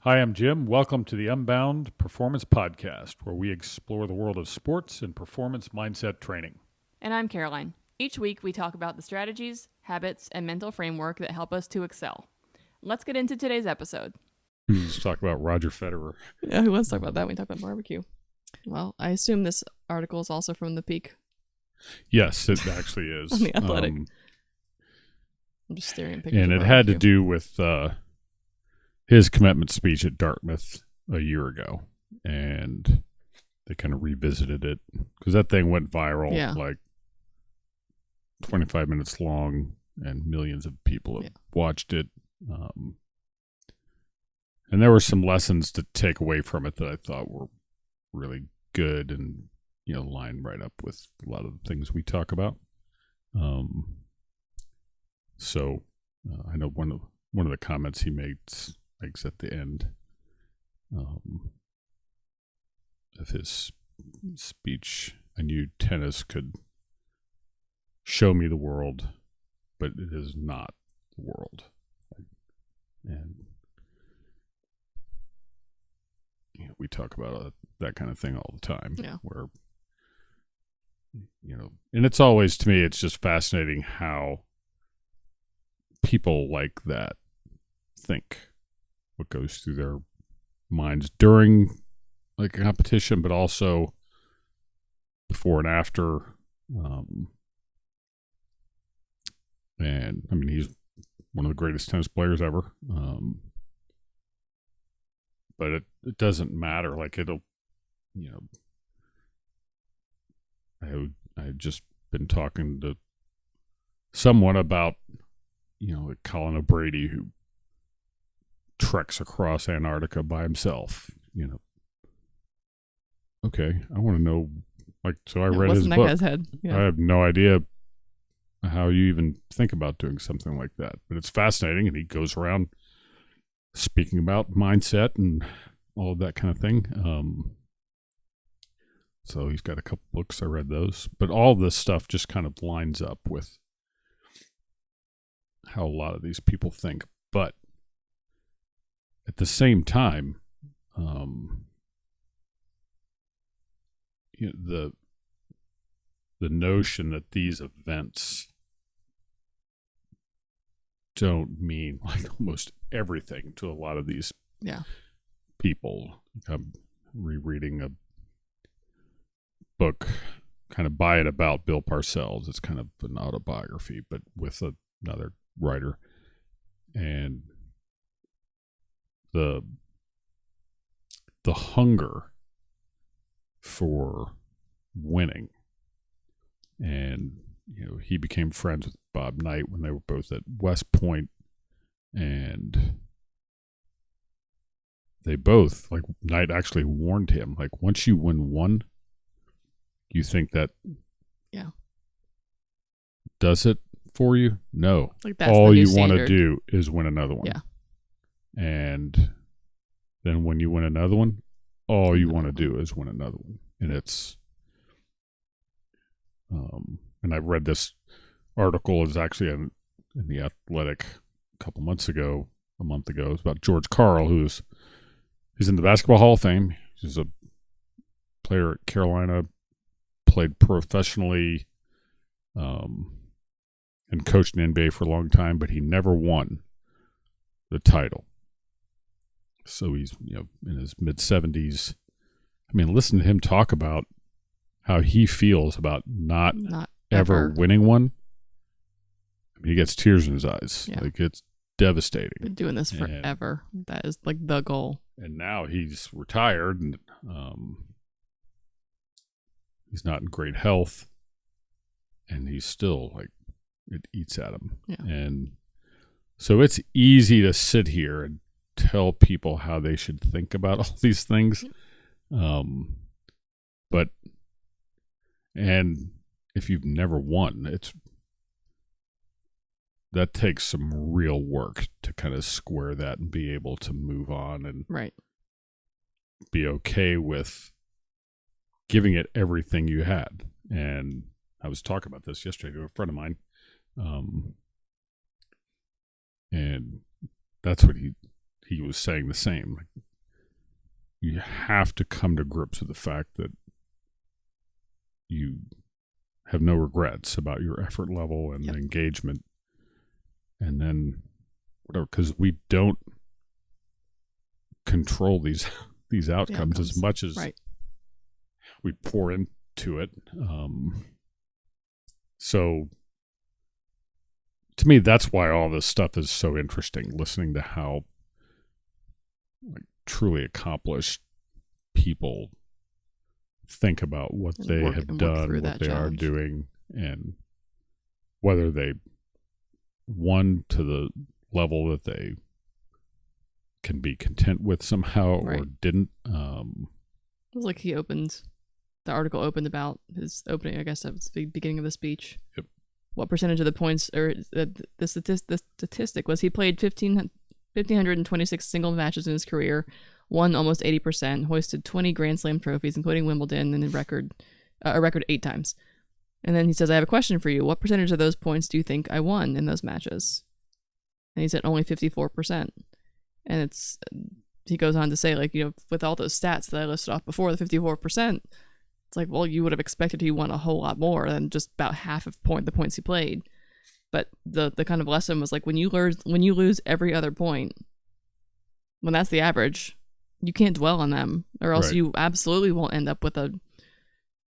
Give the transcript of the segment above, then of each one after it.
Hi, I'm Jim. Welcome to the Unbound Performance Podcast, where we explore the world of sports and performance mindset training. And I'm Caroline. Each week we talk about the strategies, habits, and mental framework that help us to excel. Let's get into today's episode. Let's talk about Roger Federer. Yeah, let's talk about that when we talk about barbecue. Well, I assume this article is also from The Peak. Yes, it actually is. On The Athletic. I'm just staring at pictures and of it had to barbecue. do with his commencement speech at Dartmouth a year ago. And they kind of revisited it because that thing went viral, like 25 minutes long, and millions of people have watched it. And there were some lessons to take away from it that I thought were really good and, line right up with a lot of the things we talk about. So I know one of the comments he makes at the end of his speech, I knew tennis could show me the world, but it is not the world. And we talk about that kind of thing all the time. Where, and it's always, to me, it's just fascinating how people like that think, what goes through their minds during like a competition, but also before and after. And I mean, he's one of the greatest tennis players ever. But it doesn't matter. Like it'll, I've just been talking to someone about, like Colin O'Brady, who treks across Antarctica by himself. Okay, I want to know. Like, so I read his book. That guy's head? I have no idea how you even think about doing something like that, but it's fascinating. And he goes around speaking about mindset and all of that kind of thing. So he's got a couple books. I read those, but all this stuff just kind of lines up with how a lot of these people think. But at the same time, the notion that these events don't mean like almost everything to a lot of these people. I'm rereading a book kind of by and about Bill Parcells. It's kind of an autobiography, but with another writer. And the hunger for winning. And, he became friends with Bob Knight when they were both at West Point. And they both, like, Knight actually warned him, like, once you win one, you think that does it for you? No. Like that's all you want to do is win another one. Yeah. And then when you win another one, all you want to do is win another one. And it's and I read this article, is actually in the Athletic a month ago. It's about George Karl, he's in the Basketball Hall of Fame. He's a player at Carolina, played professionally, and coached in the NBA for a long time, but he never won the title. So he's, in his mid-70s. I mean, listen to him talk about how he feels about not ever winning one. I mean, he gets tears in his eyes. Yeah. Like, it's devastating. Been doing this forever. That is like the goal. And now he's retired, and he's not in great health, and he's still like, it eats at him. Yeah. And so it's easy to sit here and tell people how they should think about all these things. But if you've never won, that takes some real work to kind of square that and be able to move on and be okay with giving it everything you had. And I was talking about this yesterday to a friend of mine. And that's what he was saying the same. Like, you have to come to grips with the fact that you have no regrets about your effort level and engagement. And then whatever, because we don't control these outcomes as much as we pour into it. So to me, that's why all this stuff is so interesting, listening to how truly accomplished people think about what they have done, what they are doing, and whether they won to the level that they can be content with somehow or didn't. It was like the article opened about his opening, I guess that was the beginning of the speech. Yep. What percentage of the points, or the statistic was he played 1,526 single matches in his career, won almost 80%, hoisted 20 Grand Slam trophies, including Wimbledon, and a record 8 times. And then he says, I have a question for you. What percentage of those points do you think I won in those matches? And he said only 54%. And he goes on to say, like, you know, with all those stats that I listed off before, the 54%, it's like, well, you would have expected he won a whole lot more than just about half of the points he played. But the kind of lesson was like, when you lose every other point, when that's the average, you can't dwell on them, or else you absolutely won't end up with a,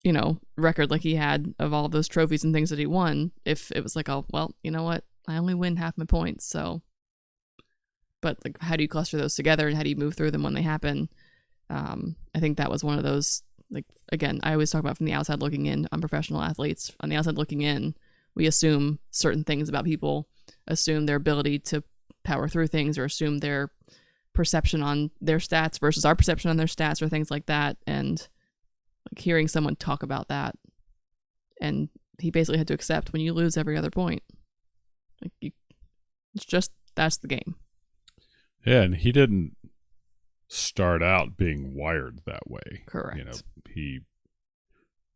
you know, record like he had of all those trophies and things that he won. If it was like, oh, well, you know what, I only win half my points, so. But like, how do you cluster those together, and how do you move through them when they happen? I think that was one of those, like, again, I always talk about from the outside looking in on professional athletes. On the outside looking in, we assume certain things about people, assume their ability to power through things, or assume their perception on their stats versus our perception on their stats, or things like that. And like, hearing someone talk about that, and he basically had to accept when you lose every other point, like, it's just, that's the game. Yeah, and he didn't start out being wired that way. Correct. You know, he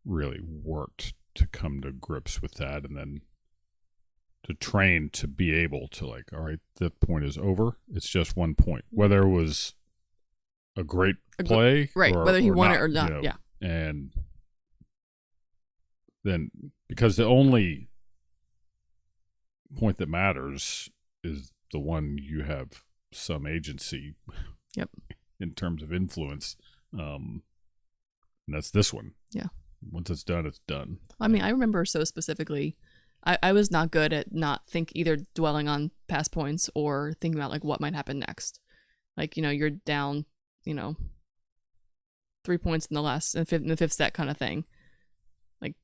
really worked to come to grips with that, and then to train to be able to, like, all right, that point is over. It's just 1 point. Whether it was a great play, whether he won it or not, you know, and then, because the only point that matters is the one you have some agency in terms of influence, and that's this one. Once it's done, it's done. I mean, I remember so specifically, I was not good at either dwelling on past points or thinking about like what might happen next. Like, you know, you're down, you know, 3 points in the fifth set kind of thing. Like,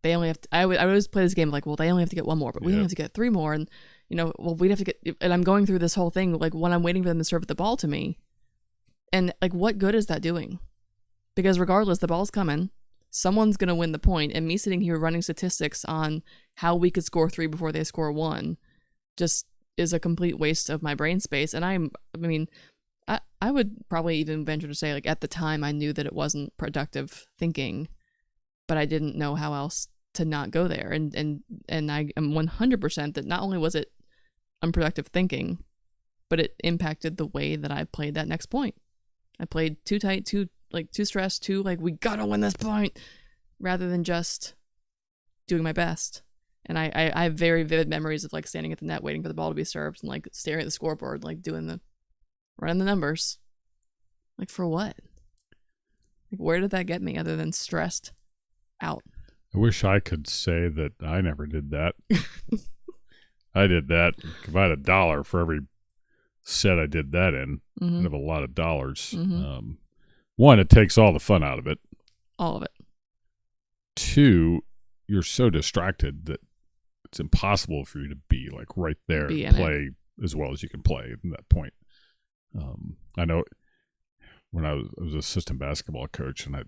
they only have to, I would always play this game like, well, they only have to get one more, but we only have to get 3 more, and you know, well, we'd have to get, and I'm going through this whole thing, like, when I'm waiting for them to serve the ball to me. And, like, what good is that doing? Because regardless, the ball's coming, someone's going to win the point, and me sitting here running statistics on how we could score 3 before they score 1 just is a complete waste of my brain space. And I would probably even venture to say, like, at the time, I knew that it wasn't productive thinking, but I didn't know how else to not go there. And I am 100% that not only was it unproductive thinking, but it impacted the way that I played that next point. I played too tight, too stressed, too like, we gotta win this point, rather than just doing my best. And I have very vivid memories of like standing at the net waiting for the ball to be served, and like staring at the scoreboard, like running the numbers. Like, for what? Like, where did that get me other than stressed out? I wish I could say that I never did that. I did that. If I had $1 for every set I did that in, I'd have a lot of dollars. One, it takes all the fun out of it. All of it. 2, you're so distracted that it's impossible for you to be like right there and play as well as you can play at that point. I know when I was assistant basketball coach, and I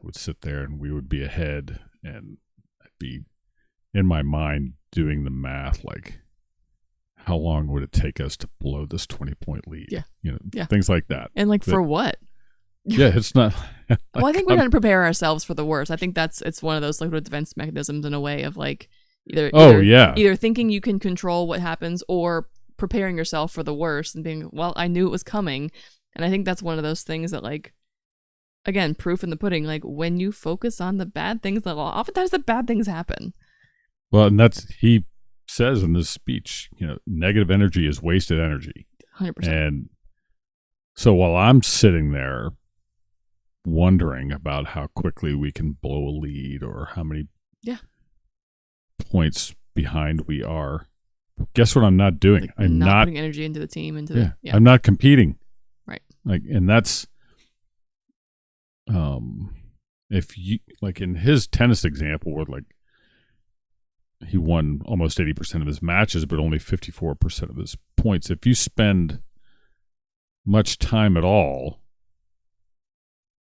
would sit there and we would be ahead, and I'd be in my mind doing the math, like, how long would it take us to blow this 20-point lead? You know, things like that. And like, for what? Yeah, it's not. Well, I think we're going to prepare ourselves for the worst. I think it's one of those like defense mechanisms in a way of like either thinking you can control what happens, or preparing yourself for the worst and being, well, I knew it was coming, And I think that's one of those things that, like, again, proof in the pudding, like when you focus on the bad things, oftentimes the bad things happen. Well, and he says in this speech, negative energy is wasted energy. 100%. And so while I'm sitting there wondering about how quickly we can blow a lead or how many points behind we are, guess what I'm not doing? Like, I'm not putting energy into the team, I'm not competing. Right. Like, and that's if you, like, in his tennis example where, like, he won almost 80% of his matches but only 54% of his points. If you spend much time at all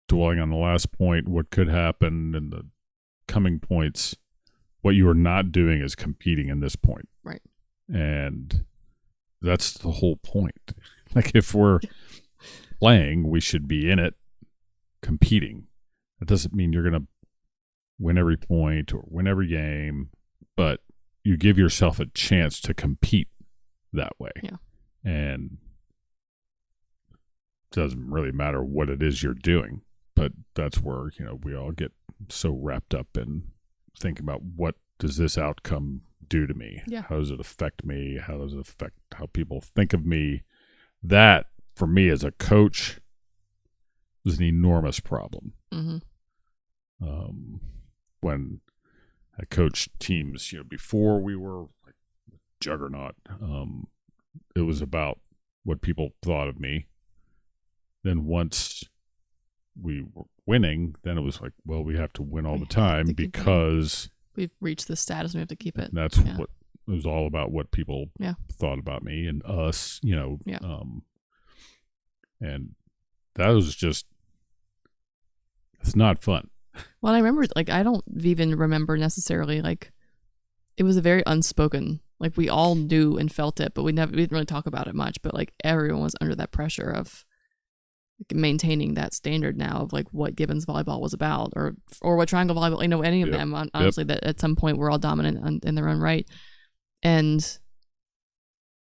dwelling on the last point, what could happen in the coming points, what you are not doing is competing in this point. Right. And that's the whole point. Like, if we're playing, we should be in it, competing. That doesn't mean you're going to win every point or win every game, but you give yourself a chance to compete that way. Yeah. And it doesn't really matter what it is you're doing, but that's where, we all get so wrapped up in thinking about, what does this outcome do to me? Yeah. How does it affect me? How does it affect how people think of me? That, for me as a coach, was an enormous problem. Mm-hmm. When I coached teams, before we were like juggernaut, it was about what people thought of me. Then once we were winning, then it was like, well, we have to win all the time because we've reached this status and we have to keep it. That's what it was all about, what people thought about me and us, and that was just, it's not fun. Well, I remember, like, I don't even remember necessarily, like, it was a very unspoken, like, we all knew and felt it, but we didn't really talk about it much, but, like, everyone was under that pressure of maintaining that standard now of, like, what Gibbons volleyball was about, or what triangle volleyball, any of them, honestly, that at some point were all dominant in their own right. And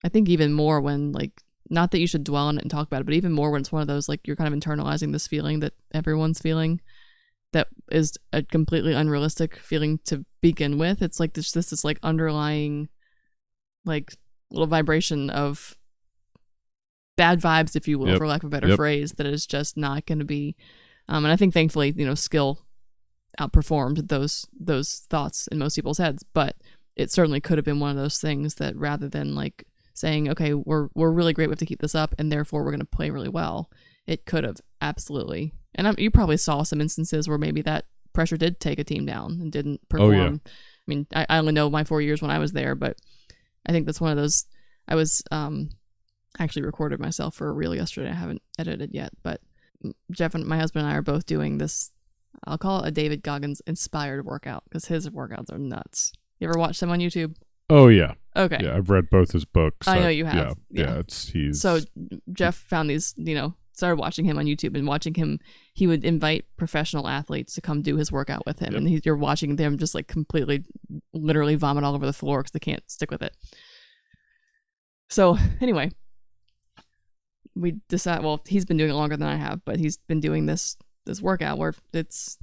I think even more when, like, not that you should dwell on it and talk about it, but even more when it's one of those, like, you're kind of internalizing this feeling that everyone's feeling that is a completely unrealistic feeling to begin with. It's like this like underlying, like, little vibration of bad vibes, if you will, for lack of a better phrase, that is just not going to be. And I think thankfully, skill outperformed those thoughts in most people's heads, but it certainly could have been one of those things that rather than, like, saying, okay, we're really great, we have to keep this up, and therefore we're going to play really well, it could have absolutely. And you probably saw some instances where maybe that pressure did take a team down and didn't perform. Oh, yeah. I mean, I only know my 4 years when I was there, but I think that's one of those. I was actually recorded myself for a reel yesterday. I haven't edited yet, but Jeff and my husband and I are both doing this. I'll call it a David Goggins inspired workout because his workouts are nuts. You ever watch them on YouTube? Oh yeah. Okay. Yeah, I've read both his books. I know you have. Yeah. He's so Jeff found these. Started watching him on YouTube and watching him. He would invite professional athletes to come do his workout with him, and you're watching them just, like, completely, literally vomit all over the floor because they can't stick with it. So anyway, we decided. Well, he's been doing it longer than I have, but he's been doing this workout where it's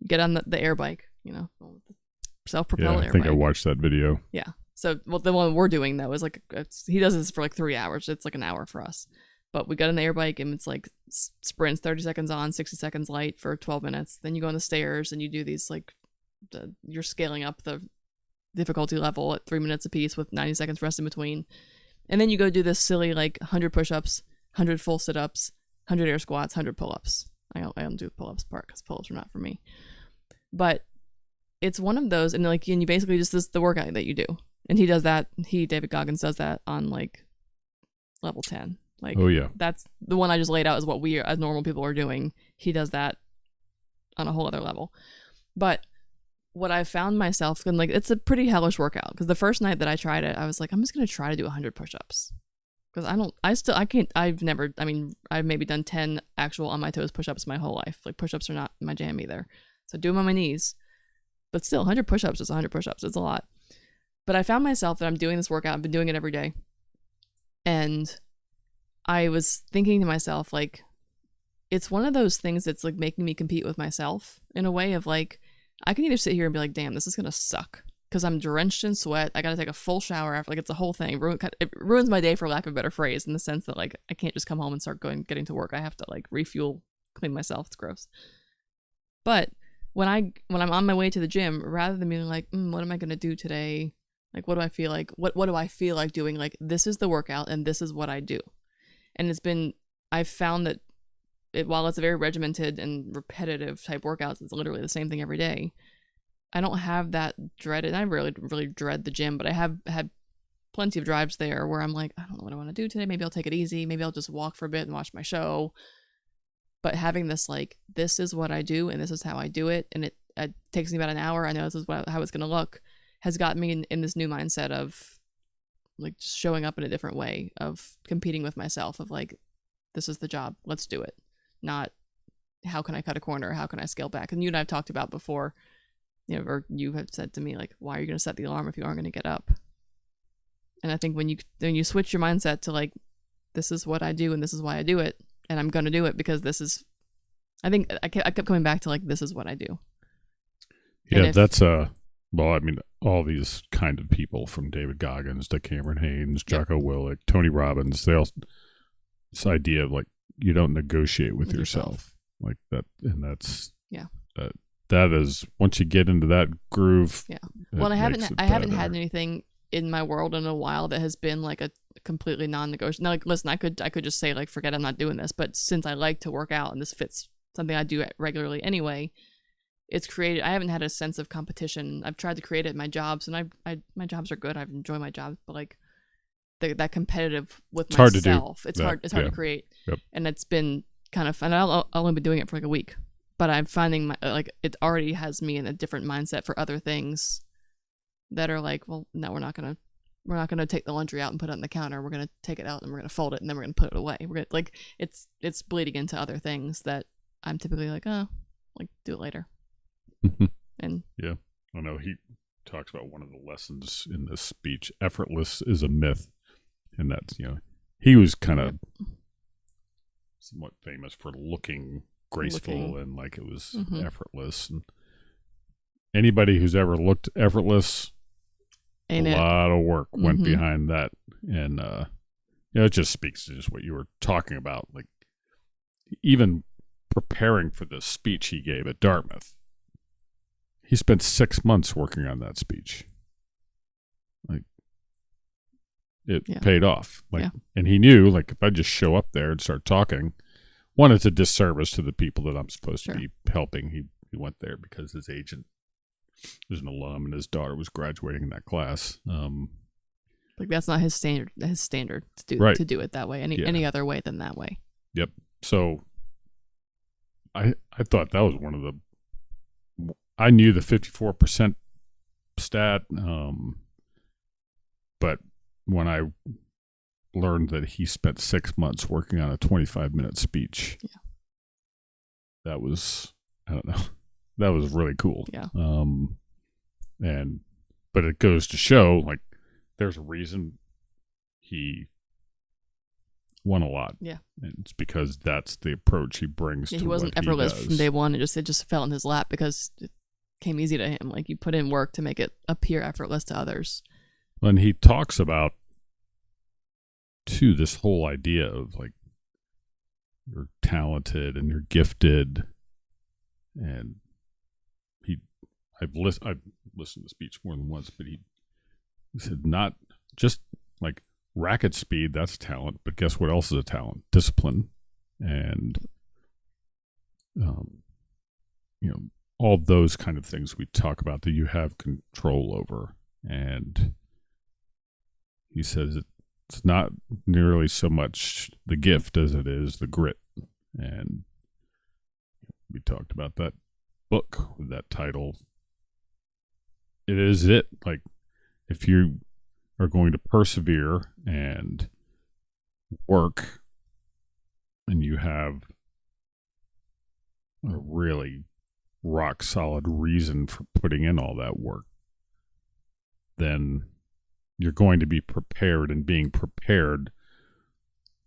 get on the air bike, self-propelled air bike. I think I watched that video. Yeah. So, well, the one we're doing though is like he does this for like 3 hours. It's like an hour for us. But we got on the air bike and it's like sprints, 30 seconds on, 60 seconds light for 12 minutes. Then you go on the stairs and you do these, like, you're scaling up the difficulty level at 3 minutes apiece with 90 seconds rest in between. And then you go do this silly, like, 100 push-ups, 100 full sit-ups, 100 air squats, 100 pull-ups. I don't do the pull-ups part because pull-ups are not for me. But it's one of those, and you basically just, this is the workout that you do. And he does that, David Goggins does that on, like, level 10. Like, oh yeah, that's the one I just laid out is what we as normal people are doing. He does that on a whole other level. But what I found myself, and, like, it's a pretty hellish workout because the first night that I tried it, I was like, I'm just gonna try to do 100 push-ups because I've maybe done 10 actual on my toes push-ups my whole life. Like, push-ups are not my jam either, so I do them on my knees. But still, 100 push-ups is 100 push-ups. It's a lot. But I found myself that I'm doing this workout. I've been doing it every day, and I was thinking to myself, like, it's one of those things that's like making me compete with myself in a way of like, I can either sit here and be like, damn, this is going to suck because I'm drenched in sweat. I got to take a full shower after, like, it's a whole thing. It ruins my day, for lack of a better phrase, in the sense that, like, I can't just come home and start getting to work. I have to, like, refuel, clean myself. It's gross. But when I'm on my way to the gym, rather than being like, what am I going to do today? Like, what do I feel like? What do I feel like doing? Like, this is the workout and this is what I do. And I've found that while it's a very regimented and repetitive type workouts, it's literally the same thing every day. I don't have that dreaded. I really dread the gym, but I have had plenty of drives there where I'm like, I don't know what I want to do today. Maybe I'll take it easy. Maybe I'll just walk for a bit and watch my show. But having this, like, this is what I do and this is how I do it, and it takes me about an hour. I know this is how it's going to look, has got me in this new mindset of, like, just showing up in a different way, of competing with myself, of like, this is the job. Let's do it. Not how can I cut a corner? How can I scale back? And you and I've talked about before, or you have said to me, like, why are you going to set the alarm if you aren't going to get up? And I think when you switch your mindset to, like, this is what I do and this is why I do it, and I'm going to do it because this is, I think I kept coming back to, like, this is what I do. Yeah, that's well, I mean, all these kind of people, from David Goggins to Cameron Haynes, Jocko Willink, Tony Robbins, they all, this idea of, like, you don't negotiate with yourself like that, and that's that is, once you get into that groove. Yeah. Well, I haven't had anything in my world in a while that has been like a completely non-negotiable. Now, like, listen, I could just say, like, forget, I'm not doing this. But since I like to work out and this fits something I do regularly anyway, it's created. I haven't had a sense of competition. I've tried to create it in my jobs, and my jobs are good. I've enjoyed my jobs, but, like, that competitive with myself, hard to do. It's hard to create. Yep. And it's been kind of fun. I'll only be doing it for like a week, but I'm finding it already has me in a different mindset for other things that are like, well, no, we're not gonna take the laundry out and put it on the counter. We're gonna take it out and we're gonna fold it and then we're gonna put it away. We're gonna, like, it's bleeding into other things that I'm typically like, oh, like, do it later. And yeah, I know he talks about one of the lessons in this speech: effortless is a myth, and that's, he was kind of somewhat famous for looking graceful and like it was effortless. And anybody who's ever looked effortless, lot of work went behind that. And it just speaks to just what you were talking about. Like, even preparing for the speech he gave at Dartmouth, he spent 6 months working on that speech. Like, it paid off. Like, and he knew, like, if I just show up there and start talking, one, it's a disservice to the people that I'm supposed to be helping. He went there because his agent was an alum and his daughter was graduating in that class. Like, that's not his standard. His standard to do it that way. Any other way than that way. Yep. So I thought that was one of the. I knew the 54% stat, but when I learned that he spent 6 months working on a 25-minute speech, that was, I don't know, that was really cool. Yeah. But it goes to show, like, there's a reason he won a lot. Yeah. And it's because that's the approach he brings to what he does. He wasn't effortless from day one. It just fell in his lap because it came easy to him. Like, you put in work to make it appear effortless to others. And he talks about, too, this whole idea of, like, you're talented and you're gifted. And I've listened to the speech more than once, but he said, not just like racket speed, that's talent, but guess what else is a talent? Discipline. And all those kind of things we talk about that you have control over. And he says it's not nearly so much the gift as it is the grit. And we talked about that book with that title. It is it. Like, if you are going to persevere and work and you have a really rock solid reason for putting in all that work, then you're going to be prepared, and being prepared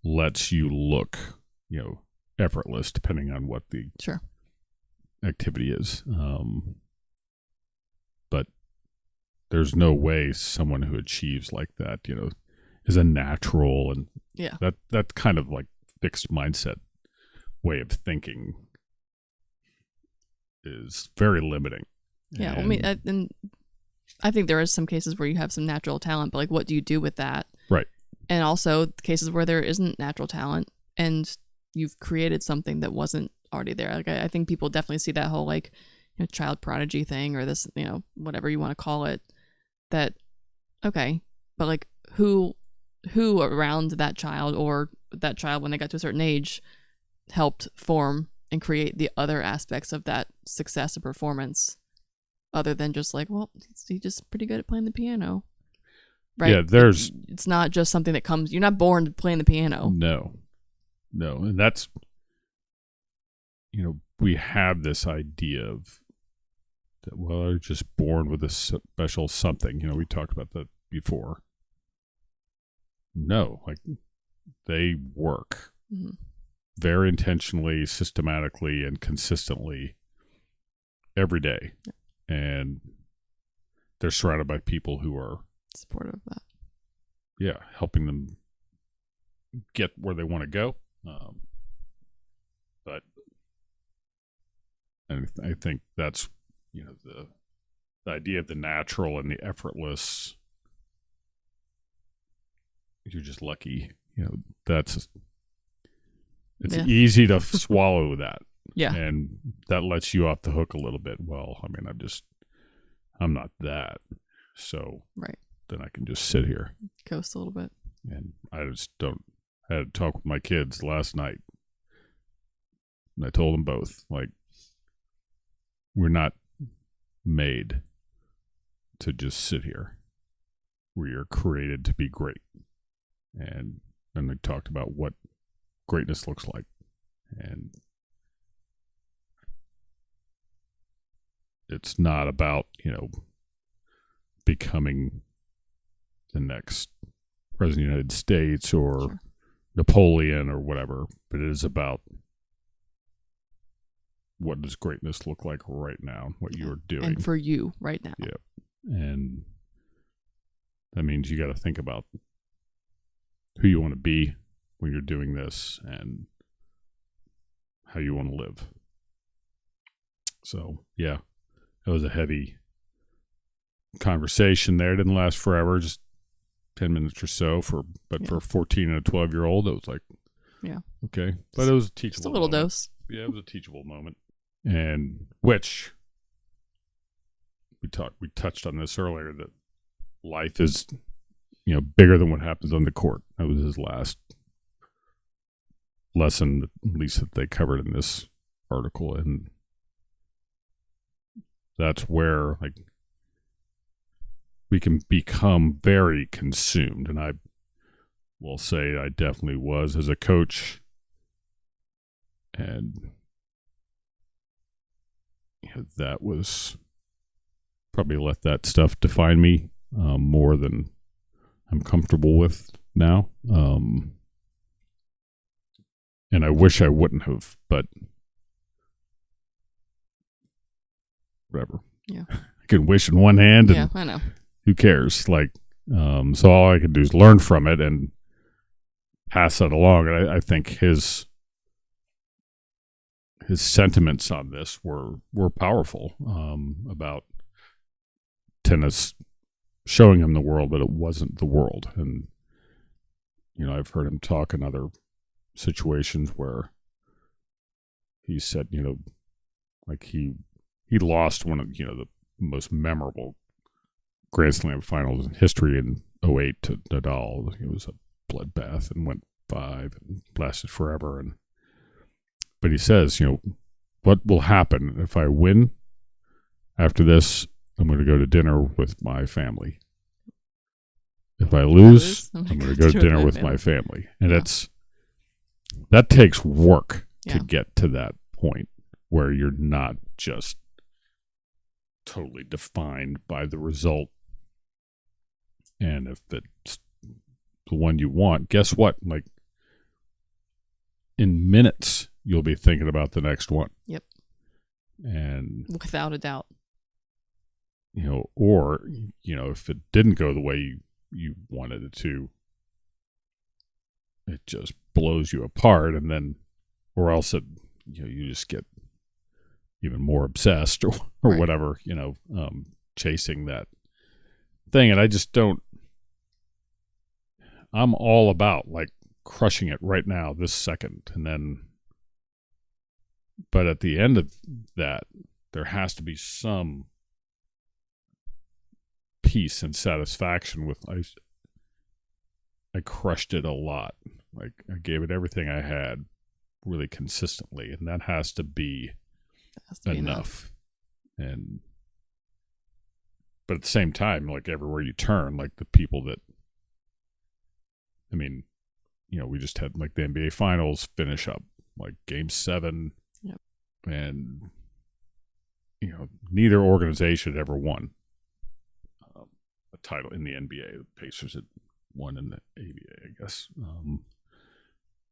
lets you look, effortless depending on what the Sure. activity is. But there's no way someone who achieves like that, is a natural, and Yeah. that kind of like fixed mindset way of thinking is very limiting. Yeah. And I think there is some cases where you have some natural talent, but like, what do you do with that? Right. And also cases where there isn't natural talent and you've created something that wasn't already there. Like, I think people definitely see that whole like, child prodigy thing, or this, whatever you want to call it, that, okay, but like who around that child, or that child when they got to a certain age, helped form and create the other aspects of that success and performance, other than just like, well, he's just pretty good at playing the piano, right? Yeah, it's not just something that comes. You're not born playing the piano. No, and that's, we have this idea of that. Well, they're just born with a special something. We talked about that before. No, like they work very intentionally, systematically, and consistently every day. Yeah. And they're surrounded by people who are supportive of that. Yeah, helping them get where they want to go. But I think that's, the idea of the natural and the effortless. You're just lucky. It's easy to swallow that. Yeah. And that lets you off the hook a little bit. Well, I mean, I'm not that. So right. Then I can just sit here. Coast a little bit. And I just don't. I had a talk with my kids last night. And I told them both, like, we're not made to just sit here. We are created to be great. And then they talked about what greatness looks like. And it's not about, becoming the next president of the United States or sure. Napoleon or whatever, but it is about what does greatness look like right now, what you're doing. And for you right now. Yeah. And that means you got to think about who you want to be when you're doing this and how you want to live. So, yeah, it was a heavy conversation there. It didn't last forever, just 10 minutes or so for 14 and a 12-year-old, it was like, yeah, okay. But it was a teachable just a little moment. dose. Yeah, it was a teachable moment. And which we touched on this earlier, that life is, bigger than what happens on the court. That was his last lesson, at least that they covered in this article. And that's where, like, we can become very consumed. And I will say I definitely was as a coach. And that was probably let that stuff define me more than I'm comfortable with now. And I wish I wouldn't have, but whatever. Yeah. I can wish in one hand and I know. Who cares? Like, so all I can do is learn from it and pass that along. And I think his sentiments on this were powerful, about tennis showing him the world, but it wasn't the world. And, I've heard him talk in other situations where he said, like he lost one of, the most memorable Grand Slam finals in history in 2008 to Nadal. It was a bloodbath and went 5 and lasted forever. But he says, what will happen if I win? After this, I'm going to go to dinner with my family. If I lose, I'm going to go to dinner with my family. And that takes work to get to that point where you're not just totally defined by the result. And if it's the one you want, guess what? Like, in minutes, you'll be thinking about the next one. Yep. And without a doubt. Or, if it didn't go the way you wanted it to, it just blows you apart. And then, or else it, you just get even more obsessed or Right. whatever, chasing that thing. And I just don't, I'm all about like crushing it right now, this second. And then, but at the end of that, there has to be some peace and satisfaction with, I crushed it a lot. Like I gave it everything I had really consistently. And that has to be, enough. And, but at the same time, like everywhere you turn, like the people that, we just had like the NBA finals finish up, like game 7. Yep. And, neither organization ever won a title in the NBA. The Pacers had won in the ABA, I guess.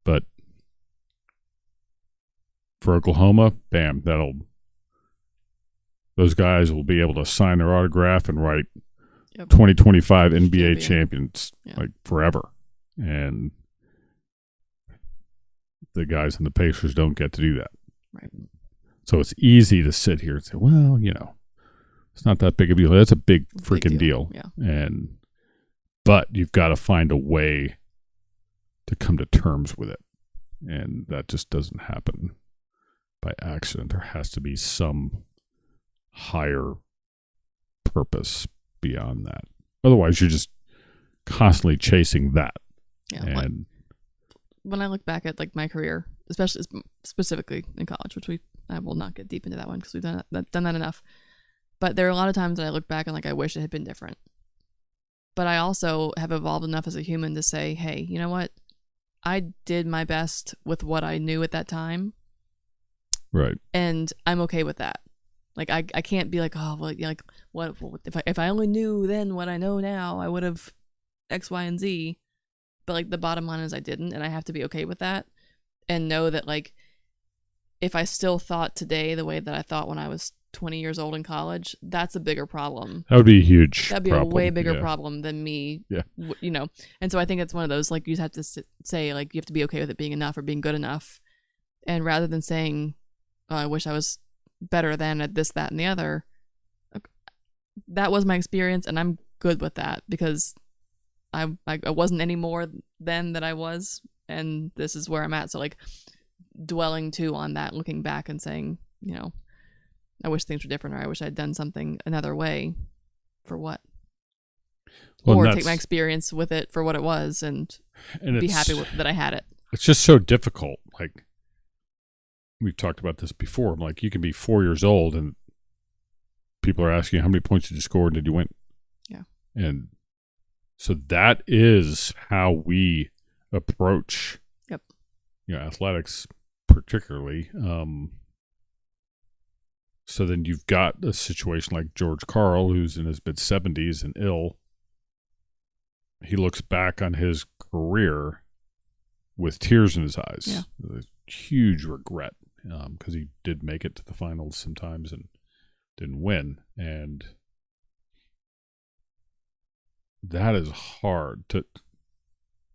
But for Oklahoma, bam, those guys will be able to sign their autograph and write 2025 NBA champions like forever. And the guys in the Pacers don't get to do that. Right. So it's easy to sit here and say, well, it's not that big of a deal. That's a big freaking deal. Yeah. But you've got to find a way to come to terms with it. And that just doesn't happen by accident. There has to be some higher purpose beyond that. Otherwise, you're just constantly chasing that. Yeah. And when I look back at like my career, especially specifically in college, which I will not get deep into that one because we've done that enough. But there are a lot of times that I look back and like I wish it had been different. But I also have evolved enough as a human to say, hey, you know what? I did my best with what I knew at that time. Right. And I'm okay with that. Like I can't be like, oh well, like what if I only knew then what I know now, I would have X, Y, and Z. But like the bottom line is I didn't, and I have to be okay with that and know that like if I still thought today the way that I thought when I was 20 years old in college, that's a bigger problem. That would be a huge That'd be problem. a way bigger problem than me. Yeah. And so I think it's one of those, like, you have to say, like, you have to be okay with it being enough or being good enough. And rather than saying, oh, I wish I was better than at this, that, and the other, that was my experience, and I'm good with that because I wasn't any more then than I was, and this is where I'm at. So, like, dwelling too on that, looking back and saying, I wish things were different, or I wish I'd done something another way. For what? Well, or take my experience with it for what it was and be happy that I had it. It's just so difficult. Like, we've talked about this before. Like, you can be 4 years old and people are asking you, how many points did you score and did you win? Yeah. And so that is how we approach athletics particularly. So then you've got a situation like George Karl, who's in his mid-70s and ill. He looks back on his career with tears in his eyes. Yeah. A huge regret because he did make it to the finals sometimes and didn't win. And that is hard to...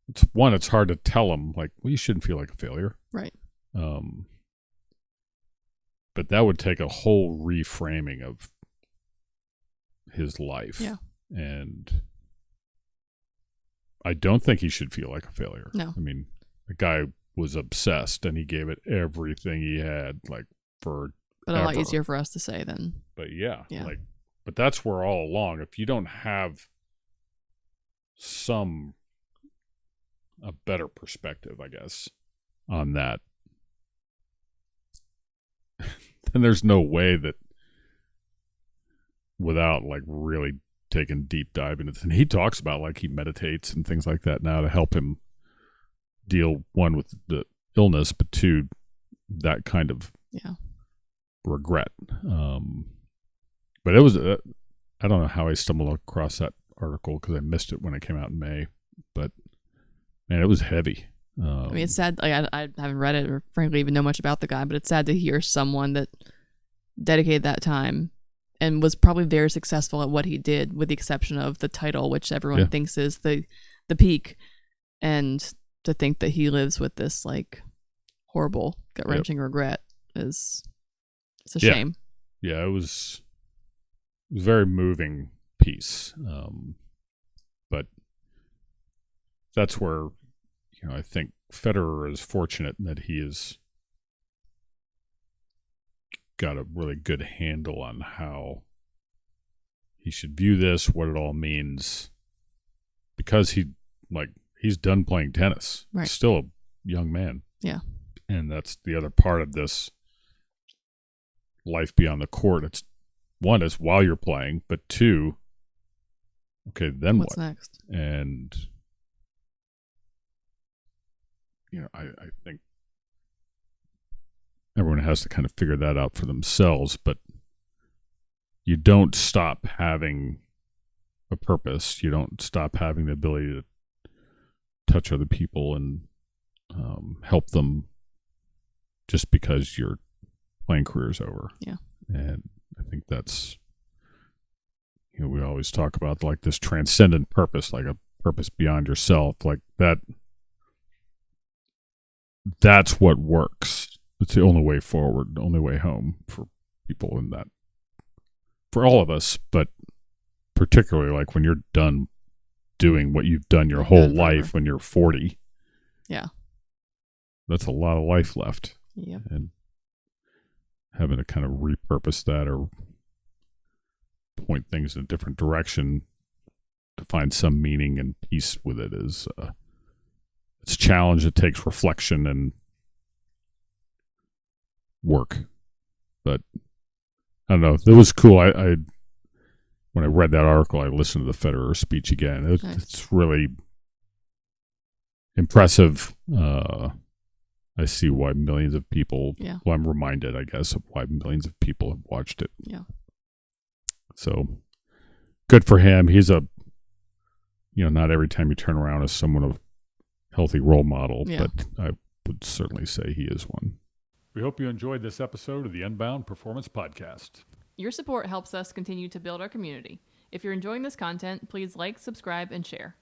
It's hard to tell him, like, well, you shouldn't feel like a failure. Right. But that would take a whole reframing of his life. Yeah. And I don't think he should feel like a failure. No. I mean, the guy was obsessed and he gave it everything he had, like, for But a lot easier for us to say than... But but that's where all along, if you don't have a better perspective, I guess, on that, then there's no way that without like really taking deep dive into it. And he talks about like he meditates and things like that now to help him deal, one, with the illness, but two, that kind of regret. But it was I don't know how I stumbled across that article because I missed it when it came out in May, but man, it was heavy. I mean, it's sad. Like, I haven't read it or frankly even know much about the guy, but it's sad to hear someone that dedicated that time and was probably very successful at what he did, with the exception of the title, which everyone thinks is the peak, and to think that he lives with this like horrible gut-wrenching regret it's a shame. Yeah, it was a very moving piece, but that's where I think Federer is fortunate that he has got a really good handle on how he should view this, what it all means, because he's done playing tennis. Right. He's still a young man. Yeah. And that's the other part of this life beyond the court. It's one is while you're playing, but two, okay, then what's what? Next? And I think everyone has to kind of figure that out for themselves, but you don't stop having a purpose. You don't stop having the ability to touch other people and help them just because your playing career is over. Yeah. And I think that's, we always talk about like this transcendent purpose, like a purpose beyond yourself, like that. That's what works. It's the only way forward, the only way home for people in that, for all of us, but particularly like when you're done doing what you've done your whole life when you're 40. Yeah. That's a lot of life left. Yep. And having to kind of repurpose that or point things in a different direction to find some meaning and peace with it is it's a challenge. It takes reflection and work. But I don't know. It was cool. I when I read that article, I listened to the Federer speech again. Nice. It's really impressive. I see why millions of people, well, I'm reminded, I guess, of why millions of people have watched it. Yeah. So good for him. He's not every time you turn around as someone of healthy role model, but I would certainly say he is one. We hope you enjoyed this episode of the Unbound Performance Podcast. Your support helps us continue to build our community. If you're enjoying this content, please like, subscribe, and share.